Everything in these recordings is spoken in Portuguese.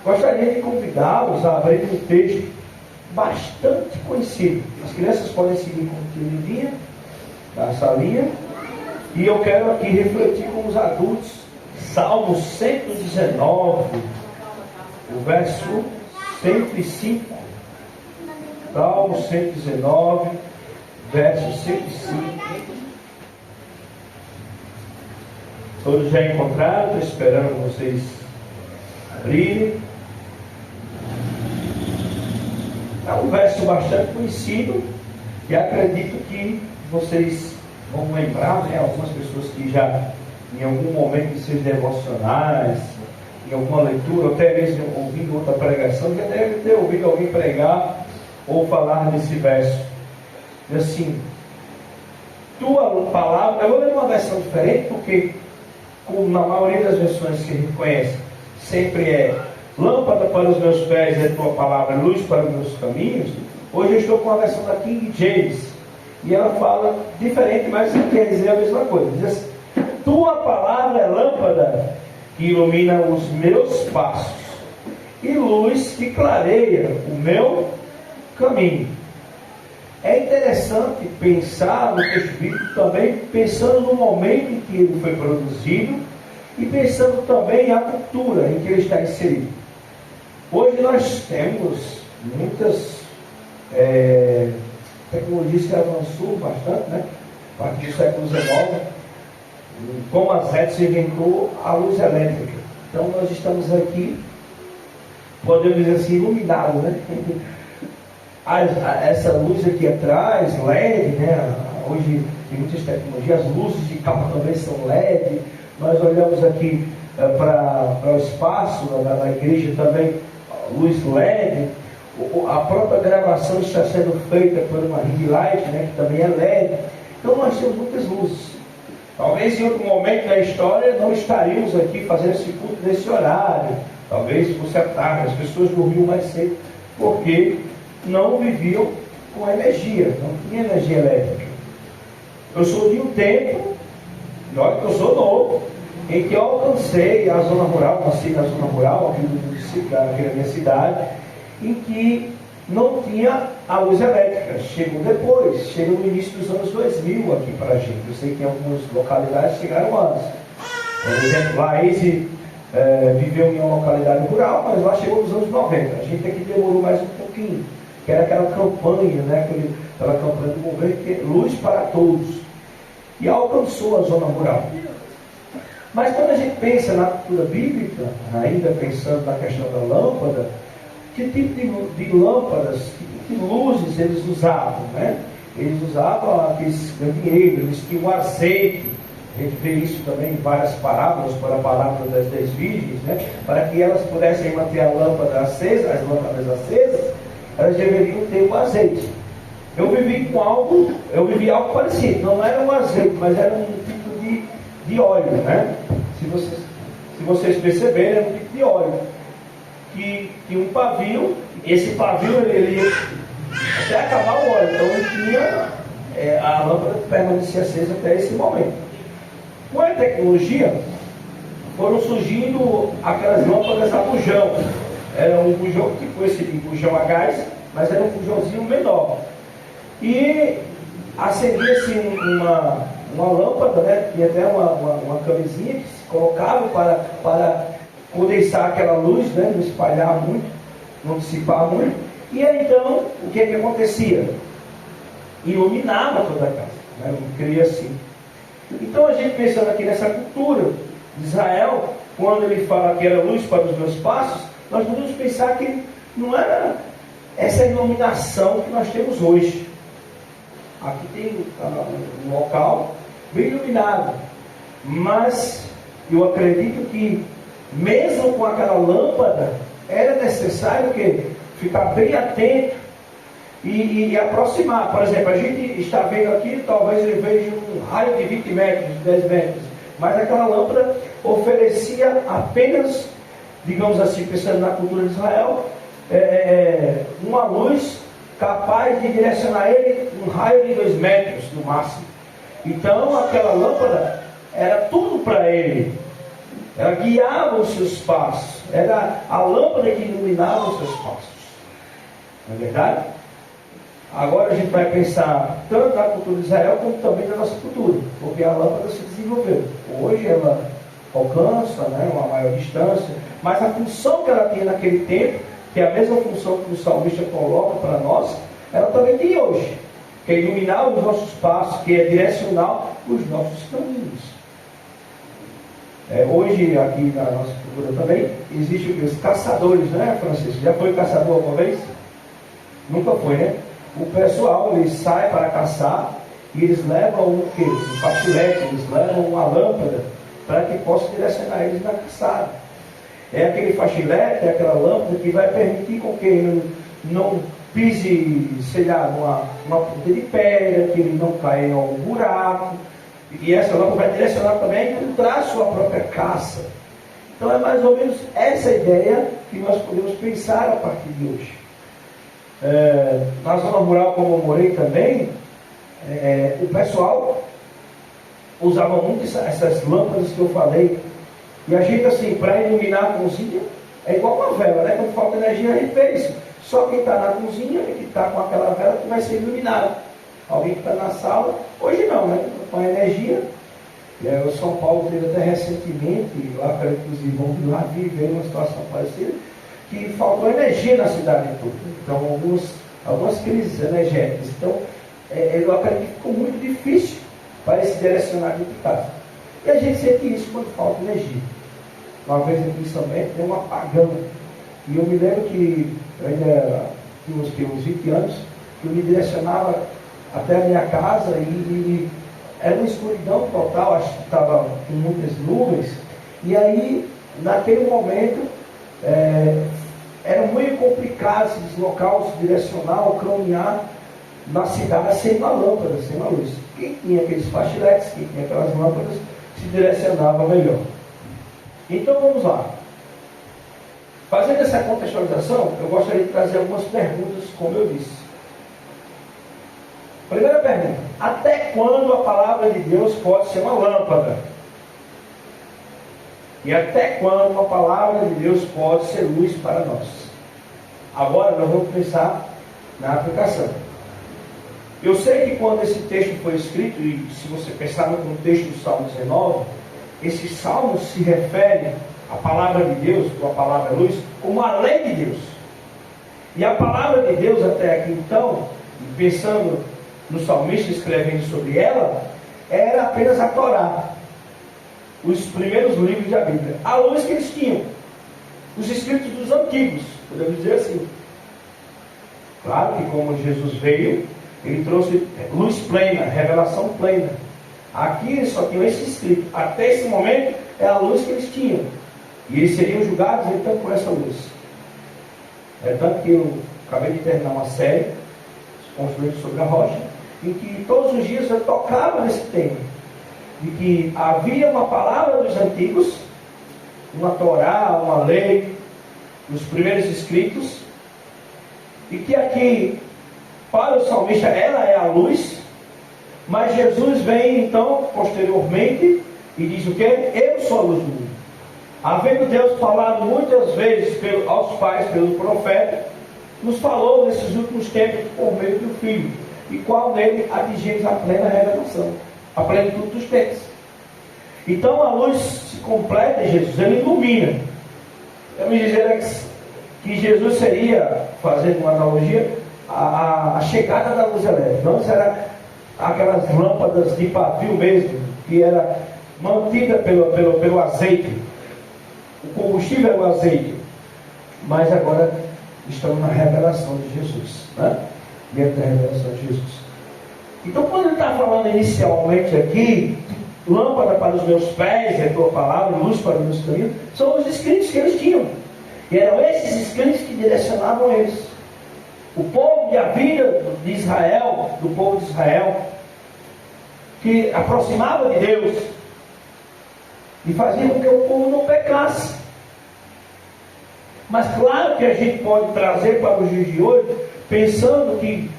Gostaria de convidá-los a abrir um texto bastante conhecido. As crianças podem seguir com o livrinho da salinha. E eu quero aqui refletir com os adultos. Salmo 119, o verso 105. Salmo 119, verso 105. Todos já encontraram? Estou esperando vocês abrirem. É um verso bastante conhecido e acredito que vocês vão lembrar, né? Algumas pessoas que já em algum momento de seus devocionais, em alguma leitura, ou até mesmo ouvindo outra pregação, já deve ter ouvido alguém pregar ou falar desse verso. Diz assim: tua palavra, eu vou ler uma versão diferente, porque como na maioria das versões que a gente conhece, sempre é lâmpada para os meus pés é tua palavra, luz para os meus caminhos. Hoje eu estou com a versão da King James, e ela fala diferente, mas quer dizer a mesma coisa. Diz assim: tua palavra é lâmpada que ilumina os meus passos e luz que clareia o meu caminho. É interessante pensar no texto bíblico também, pensando no momento em que ele foi produzido e pensando também na cultura em que ele está inserido. Hoje nós temos muitas tecnologias que avançou bastante, né? A partir do século XIX, com as redes se inventou a luz elétrica. Então nós estamos aqui, podemos dizer assim, iluminados, né? Essa luz aqui atrás, LED, né? Hoje tem muitas tecnologias, as luzes de carro também são LED. Nós olhamos aqui para o espaço, na igreja também, luz LED. A própria gravação está sendo feita por uma ring light, né? Que também é LED. Então nós temos muitas luzes. Talvez em outro momento da história não estaríamos aqui fazendo esse culto nesse horário. Talvez fosse à tarde, as pessoas dormiam mais cedo, porque não viviam com energia, não tinha energia elétrica. Eu sou de um tempo, e olha que eu sou novo, em que eu alcancei a zona rural, nasci na zona rural, aqui na minha cidade, em que não tinha a luz elétrica. Chegou depois, chegou no início dos anos 2000 aqui para a gente. Eu sei que em algumas localidades chegaram antes. Por exemplo, Laís viveu em uma localidade rural, mas lá chegou nos anos 90. A gente aqui demorou mais um pouquinho, que era aquela campanha, né? Aquela campanha do governo, que é Luz para Todos. E alcançou a zona rural. Mas quando a gente pensa na cultura bíblica, ainda pensando na questão da lâmpada, que tipo de lâmpadas, que tipo de luzes eles usavam, né? Eles usavam aqueles candeeiros, eles tinham azeite. A gente vê isso também em várias parábolas, por a parábola das 10 virgens, né? Para que elas pudessem manter a lâmpada acesa, as lâmpadas acesas, elas deveriam ter o azeite. Eu vivi algo parecido, não era um azeite, mas era um tipo de óleo, né? Se vocês perceberem, era um tipo de óleo. Que tinha um pavio, esse pavio ele ia até acabar o óleo, então ele tinha, a lâmpada permanecia acesa até esse momento. Com a tecnologia, foram surgindo aquelas lâmpadas a bujão. Era um bujão, tipo esse bujão a gás, mas era um bujãozinho menor. E acendia-se uma lâmpada, né? Tinha até uma camisinha que se colocava para condensar aquela luz, né? Não espalhar muito, não dissipar muito. E aí então, o que acontecia? Iluminava toda a casa, né? Eu queria assim. Então a gente pensando aqui nessa cultura de Israel, quando ele fala que era luz para os meus passos, nós podemos pensar que não era essa iluminação que nós temos hoje. Aqui tem um local bem iluminado, mas eu acredito que mesmo com aquela lâmpada era necessário que ficar bem atento e aproximar. Por exemplo, a gente está vendo aqui, talvez ele veja um raio de 20 metros, de 10 metros, mas aquela lâmpada oferecia apenas, digamos assim, pensando na cultura de Israel, uma luz capaz de direcionar ele um raio de 2 metros no máximo. Então aquela lâmpada era tudo para ele. ela guiava os seus passos, era a lâmpada que iluminava os seus passos. Não é verdade? Agora a gente vai pensar tanto na cultura de Israel como também na nossa cultura, porque a lâmpada se desenvolveu. Hoje ela alcança, né, uma maior distância, mas a função que ela tinha naquele tempo, que é a mesma função que o salmista coloca para nós, ela também tem hoje, que é iluminar os nossos passos, que é direcionar os nossos caminhos. Hoje, aqui na nossa cultura também, existem os caçadores, né, Francisco? Já foi caçador alguma vez? Nunca foi, né? O pessoal, eles saem para caçar e eles levam o quê? Um patilete, eles levam uma lâmpada para que possa direcionar eles na caçada. É aquele fachilete, é aquela lâmpada que vai permitir com que ele não pise, sei lá, numa ponta de pedra, que ele não caia em algum buraco. E essa lâmpada vai direcionar também a encontrar a sua própria caça. Então é mais ou menos essa ideia que nós podemos pensar a partir de hoje. Na zona rural, como eu morei também, o pessoal usava muito essas lâmpadas que eu falei. E a gente, assim, para iluminar a cozinha, é igual uma vela, né? Quando falta energia, a gente vê isso. Só quem está na cozinha é que está com aquela vela que vai ser iluminado. Alguém que está na sala, hoje não, né? Com a energia. O São Paulo teve até recentemente, lá para os irmãos de lá viver uma situação parecida, que faltou energia na cidade toda. Então, algumas crises energéticas. Então, eu acredito que ficou muito difícil para se direcionar de casa. E a gente sente isso quando falta energia. Uma vez aqui em São Bento, tem um apagão. E eu me lembro que eu ainda tinha uns 20 anos, que eu me direcionava até a minha casa e era uma escuridão total, acho que estava com muitas nuvens. E aí, naquele momento, era muito complicado se deslocar, ou se direcionar, ou caminhar na cidade sem uma lâmpada, sem uma luz. Quem tinha aqueles fachiletes, quem tinha aquelas lâmpadas, se direcionava melhor. Então vamos lá. Fazendo essa contextualização, eu gostaria de trazer algumas perguntas, como eu disse. Primeira pergunta: até quando a palavra de Deus pode ser uma lâmpada? E até quando a palavra de Deus pode ser luz para nós? Agora nós vamos pensar na aplicação. Eu sei que quando esse texto foi escrito, e se você pensar no contexto do Salmo 19, esse salmo se refere à palavra de Deus, ou à palavra luz, como a lei de Deus. E a palavra de Deus até aqui então, pensando no salmista escrevendo sobre ela, era apenas a Torá, os primeiros livros da Bíblia, a luz que eles tinham, os escritos dos antigos, podemos dizer assim. Claro que como Jesus veio, ele trouxe luz plena, revelação plena. Aqui eles só tinham esse escrito. Até esse momento é a luz que eles tinham. E eles seriam julgados então por essa luz. É tanto que eu acabei de terminar uma série, Construindo sobre a Rocha, em que todos os dias eu tocava nesse tema. De que havia uma palavra dos antigos, uma Torá, uma lei, os primeiros escritos, e que aqui, para o salmista, ela é a luz, mas Jesus vem então, posteriormente, e diz o quê? Eu sou a luz do mundo. Havendo Deus falado muitas vezes aos pais, pelo profeta, nos falou nesses últimos tempos por meio do Filho, e qual nele atingimos a plena revelação, a plenitude dos tempos. Então a luz se completa em Jesus, ele ilumina. Vamos dizer que Jesus seria, fazendo uma analogia, a chegada da luz elétrica. Antes era aquelas lâmpadas de pavio mesmo, que era mantida pelo azeite. O combustível era o azeite. Mas agora estamos na revelação de Jesus, né? Dentro da revelação de Jesus. Então quando ele está falando inicialmente aqui, lâmpada para os meus pés, é a tua palavra, luz para os meus caminhos, são os escritos que eles tinham. E eram esses escritos que direcionavam eles. O povo e a vida de Israel, do povo de Israel, que aproximava de Deus e fazia com que o povo não pecasse. Mas claro que a gente pode trazer para os dias de hoje, pensando que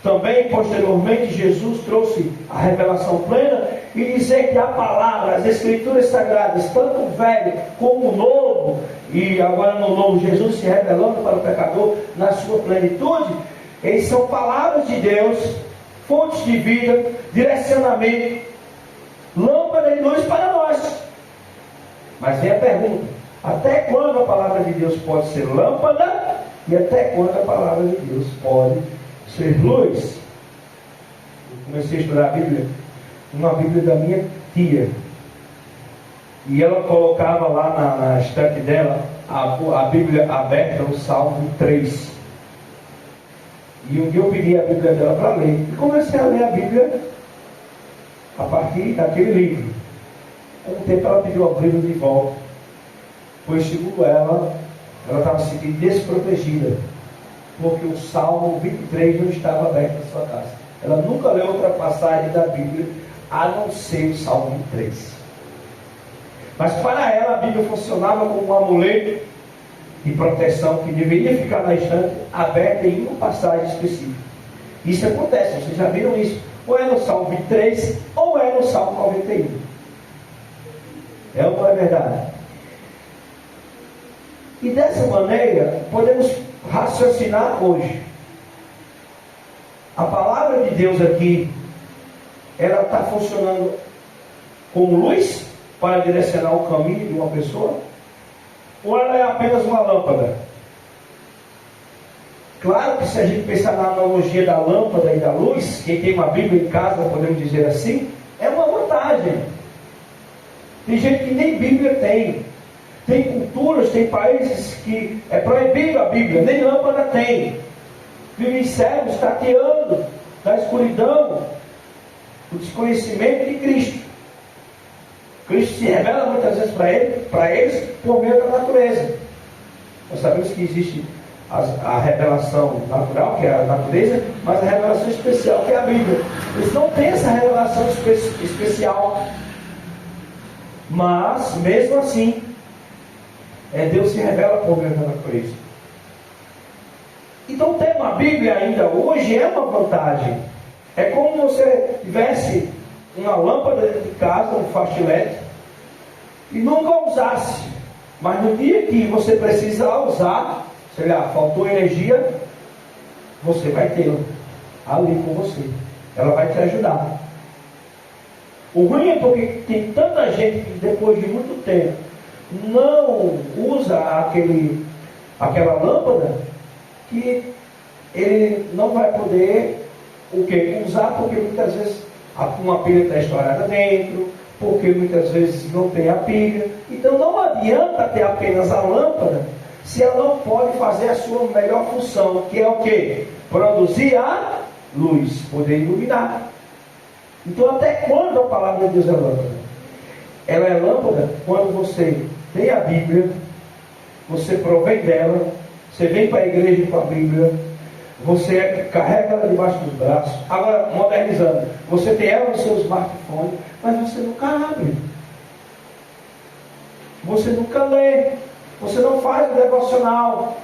Também, posteriormente, Jesus trouxe a revelação plena e dizer que a palavra, as escrituras sagradas, tanto o velho como o novo, e agora no novo Jesus se revelando para o pecador na sua plenitude, eles são palavras de Deus, fontes de vida, direcionamento, lâmpada e luz para nós. Mas vem a pergunta: até quando a palavra de Deus pode ser lâmpada e até quando a palavra de Deus pode ser luz? Eu comecei a estudar a Bíblia, uma Bíblia da minha tia, e ela colocava lá na estante dela a Bíblia aberta, o Salmo 3. E um dia eu pedi a Bíblia dela para ler, e comecei a ler a Bíblia a partir daquele livro. Com o tempo ela pediu a Bíblia de volta, pois segundo ela estava se sentindo desprotegida, porque o Salmo 23 não estava aberto na sua casa. Ela nunca leu outra passagem da Bíblia a não ser o Salmo 23. Mas para ela a Bíblia funcionava como um amuleto de proteção que deveria ficar na estante aberta em uma passagem específica. Isso acontece, vocês já viram isso? Ou é no Salmo 23 ou é no Salmo 91. É ou não é verdade? E dessa maneira podemos raciocinar hoje. A palavra de Deus aqui, ela está funcionando como luz para direcionar o caminho de uma pessoa? Ou ela é apenas uma lâmpada? Claro que se a gente pensar na analogia da lâmpada e da luz, quem tem uma Bíblia em casa, podemos dizer assim, é uma vantagem. Tem gente que nem Bíblia tem. Tem culturas, tem países que é proibido a Bíblia, nem lâmpada tem. Vivem cegos, tateando na escuridão, o desconhecimento de Cristo. Cristo se revela muitas vezes para eles por meio da natureza. Nós sabemos que existe a revelação natural, que é a natureza, mas a revelação especial, que é a Bíblia. Eles não têm essa revelação especial. Mas, mesmo assim, Deus se revela por meio da natureza. Então, ter uma Bíblia ainda hoje é uma vantagem. É como você tivesse uma lâmpada dentro de casa, um faixa elétrica, e nunca usasse. Mas no dia que você precisar usar, sei lá, faltou energia, você vai tê-la ali com você. Ela vai te ajudar. O ruim é porque tem tanta gente que depois de muito tempo não usa aquela lâmpada, que ele não vai poder usar, porque muitas vezes uma pilha está estourada dentro, porque muitas vezes não tem a pilha. Então não adianta ter apenas a lâmpada se ela não pode fazer a sua melhor função, que é o quê? Produzir a luz, poder iluminar. Então até quando a palavra de Deus é lâmpada? Ela é lâmpada quando você tem a Bíblia, você provém dela, você vem para a igreja com a Bíblia, você carrega ela debaixo dos braços. Agora, modernizando, você tem ela no seu smartphone, mas você nunca abre, você nunca lê, você não faz o devocional.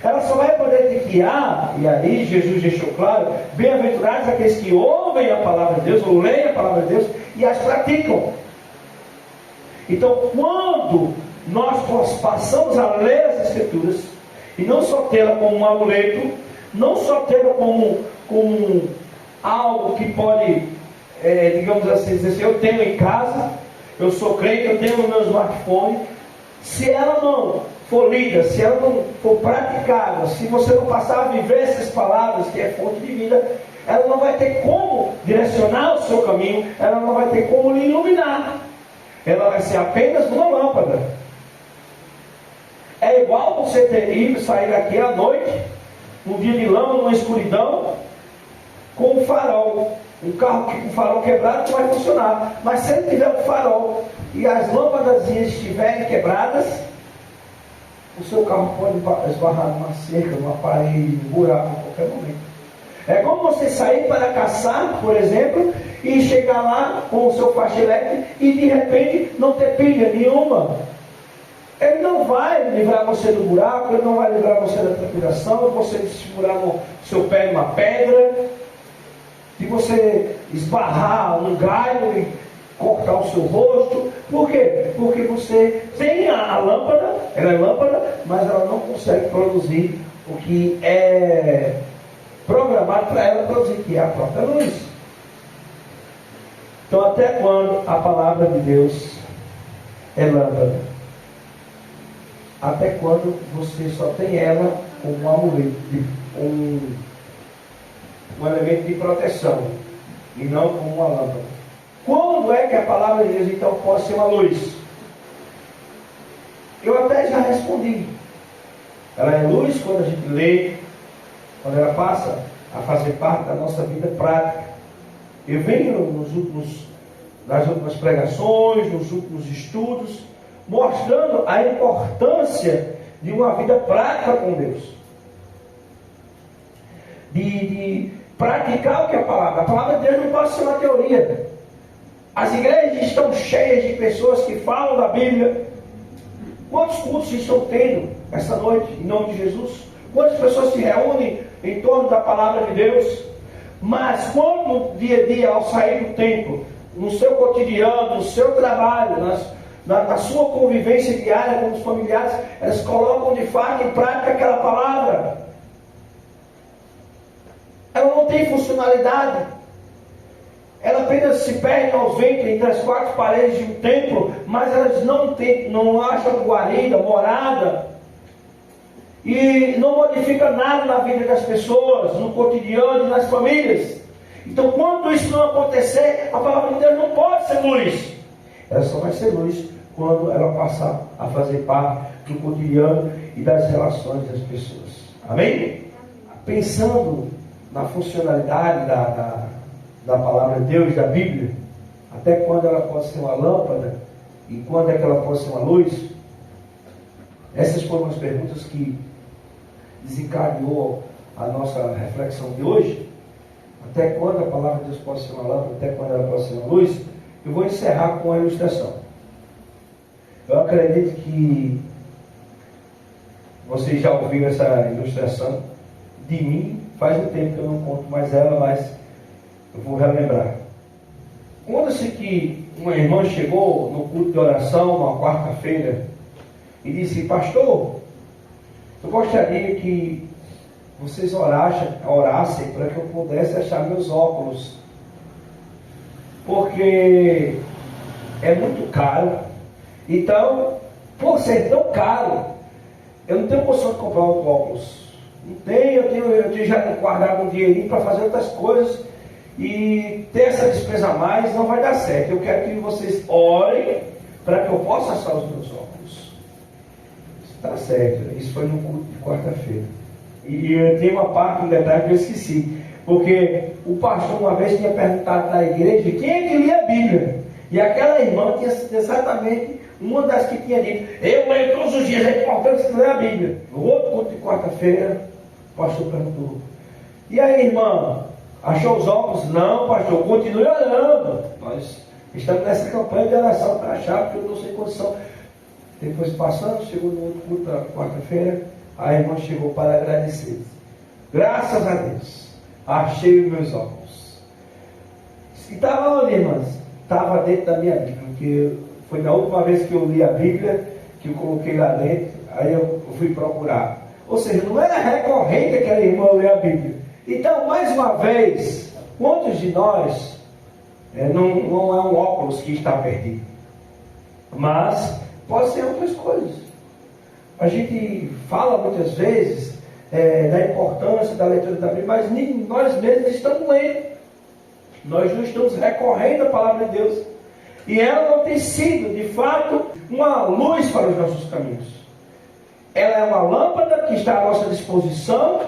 Ela só vai poder te guiar, e aí Jesus deixou claro: bem-aventurados aqueles que ouvem a palavra de Deus, ou leem a palavra de Deus e as praticam. Então, quando nós passamos a ler as Escrituras, e não só tê-la como um amuleto, não só tê-la como algo que pode, digamos assim, dizer assim, eu tenho em casa, eu sou crente, eu tenho no meu smartphone. Se ela não for lida, se ela não for praticada, se você não passar a viver essas palavras, que é fonte de vida, ela não vai ter como direcionar o seu caminho, ela não vai ter como lhe iluminar. Ela vai ser apenas uma lâmpada. É igual você ter ido sair daqui à noite, um dia de lama, numa escuridão, com um farol. Um carro com farol quebrado não vai funcionar. Mas se ele tiver um farol e as lâmpadas estiverem quebradas, o seu carro pode esbarrar numa cerca, numa parede, num buraco a qualquer momento. É como você sair para caçar, por exemplo, e chegar lá com o seu faixa elétrica e de repente não ter pilha nenhuma. Ele não vai livrar você do buraco, Ele não vai livrar você da transpiração, de você segurar o seu pé numa pedra, de você esbarrar um galho e cortar o seu rosto. Por quê? Porque você tem a lâmpada, ela é lâmpada, mas ela não consegue produzir o que é programado para ela produzir, que é a própria luz. Então, até quando a palavra de Deus é lâmpada? Até quando você só tem ela como um amuleto, um elemento de proteção, e não como uma lâmpada? Quando é que a palavra de Deus então pode ser uma luz? Eu até já respondi. Ela é luz quando a gente lê, quando ela passa a fazer parte da nossa vida prática. Eu venho nas últimas pregações, nos últimos estudos, mostrando a importância de uma vida prática com Deus. De praticar o que é a palavra de Deus não pode ser uma teoria. As igrejas estão cheias de pessoas que falam da Bíblia. Quantos cultos estão tendo essa noite, em nome de Jesus? Quantas pessoas se reúnem em torno da palavra de Deus? Mas quando dia a dia, ao sair do templo, no seu cotidiano, no seu trabalho, na sua convivência diária com os familiares, elas colocam de fato em prática aquela palavra. Ela não tem funcionalidade. Ela apenas se perde aos ventos entre as quatro paredes de um templo, mas elas não acham guarida, morada, e não modifica nada na vida das pessoas, no cotidiano e nas famílias. Então, quando isso não acontecer, a palavra de Deus não pode ser luz. Ela só vai ser luz quando ela passar a fazer parte do cotidiano e das relações das pessoas. Amém? Pensando na funcionalidade da palavra de Deus, da Bíblia, até quando ela pode ser uma lâmpada e quando é que ela pode ser uma luz, essas foram as perguntas que desencadeou a nossa reflexão de hoje. Até quando a palavra de Deus pode ser uma lâmpada, até quando ela pode ser uma luz. Eu vou encerrar com a ilustração. Eu acredito que vocês já ouviram essa ilustração de mim. Faz um tempo que eu não conto mais ela, mas eu vou relembrar. Conta-se que uma irmã chegou no culto de oração, uma quarta-feira, e disse: pastor, eu gostaria que vocês orassem para que eu pudesse achar meus óculos, porque é muito caro. Então, por ser tão caro, eu não tenho condição de comprar outro óculos. Não tenho, eu tenho já guardado um dinheirinho para fazer outras coisas, e ter essa despesa a mais não vai dar certo. Eu quero que vocês orem para que eu possa achar os meus óculos. Está certo, isso foi no culto de quarta-feira. E eu tenho uma parte, um detalhe que eu esqueci, porque o pastor uma vez tinha perguntado na igreja quem é que lia a Bíblia, e aquela irmã tinha sido exatamente uma das que tinha dito: eu leio todos os dias, é importante você ler a Bíblia. No outro culto de quarta-feira, o pastor perguntou: e aí, irmã, achou os óculos? Não, pastor, continue orando. Nós estamos nessa campanha de oração para achar, porque eu estou sem condição. Depois passando, chegou no outro culto da quarta-feira, a irmã chegou para agradecer. Graças a Deus, achei os meus óculos. E estava onde, irmãs? Estava dentro da minha Bíblia, porque foi na última vez que eu li a Bíblia, que eu coloquei lá dentro, aí eu fui procurar. Ou seja, não era recorrente aquela irmã ler a Bíblia. Então, mais uma vez, quantos de nós não é um óculos que está perdido? Mas pode ser outras coisas. A gente fala muitas vezes da importância da leitura da Bíblia, mas nem nós mesmos estamos lendo. Nós não estamos recorrendo à palavra de Deus. E ela não tem sido, de fato, uma luz para os nossos caminhos. Ela é uma lâmpada que está à nossa disposição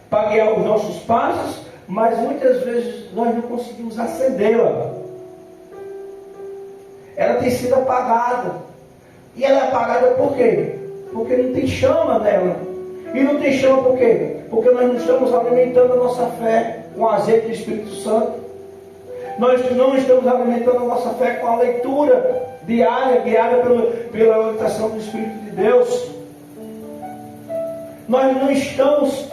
para guiar os nossos passos, mas muitas vezes nós não conseguimos acendê-la. Ela tem sido apagada. E ela é apagada por quê? Porque não tem chama nela. E não tem chama por quê? Porque nós não estamos alimentando a nossa fé com o azeite do Espírito Santo. Nós não estamos alimentando a nossa fé com a leitura diária, guiada pela orientação do Espírito de Deus. Nós não estamos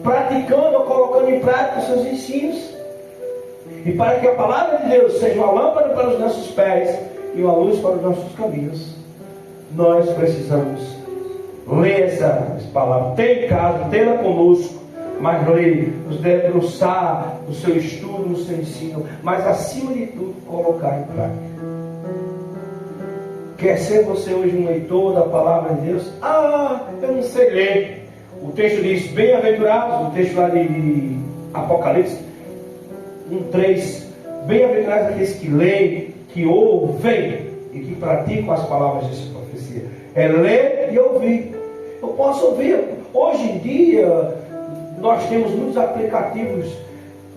praticando ou colocando em prática os seus ensinos. E para que a palavra de Deus seja uma lâmpada para os nossos pés e uma luz para os nossos caminhos, nós precisamos ler essa palavra. Tem em casa, tenha conosco, mas ler, nos debruçar no seu estudo, no seu ensino, mas acima de tudo, colocar em prática. Quer ser você hoje um leitor da palavra de Deus? Eu não sei ler. O texto diz, bem-aventurados, o texto lá de Apocalipse 1:3, bem-aventurados aqueles que leem, que ouvem e que praticam as palavras dessa profecia. É ler e ouvir. Eu posso ouvir. Hoje em dia, nós temos muitos aplicativos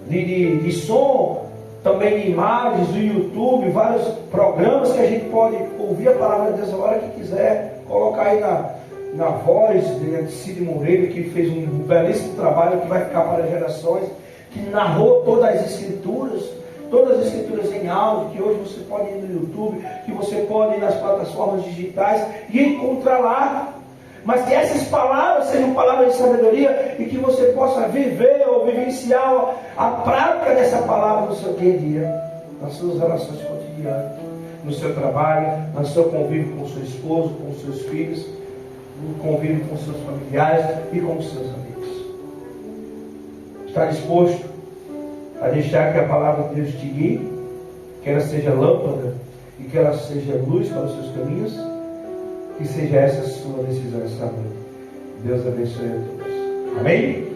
de som, também de imagens, do YouTube, vários programas que a gente pode ouvir a palavra de Deus a hora que quiser, colocar aí na voz de Cid Moreira, que fez um belíssimo trabalho que vai ficar para gerações, que narrou todas as escrituras em áudio, que hoje você pode ir no YouTube, que você pode ir nas plataformas digitais e encontrar lá. Mas que essas palavras sejam palavras de sabedoria e que você possa viver ou vivenciar a prática dessa palavra no seu dia a dia, nas suas relações cotidianas, no seu trabalho, no seu convívio com o seu esposo, com os seus filhos, no convívio com os seus familiares e com os seus amigos. Está disposto a deixar que a palavra de Deus te guie, que ela seja lâmpada e que ela seja luz para os seus caminhos? Que seja essa a sua decisão esta noite. Deus abençoe a todos. Amém?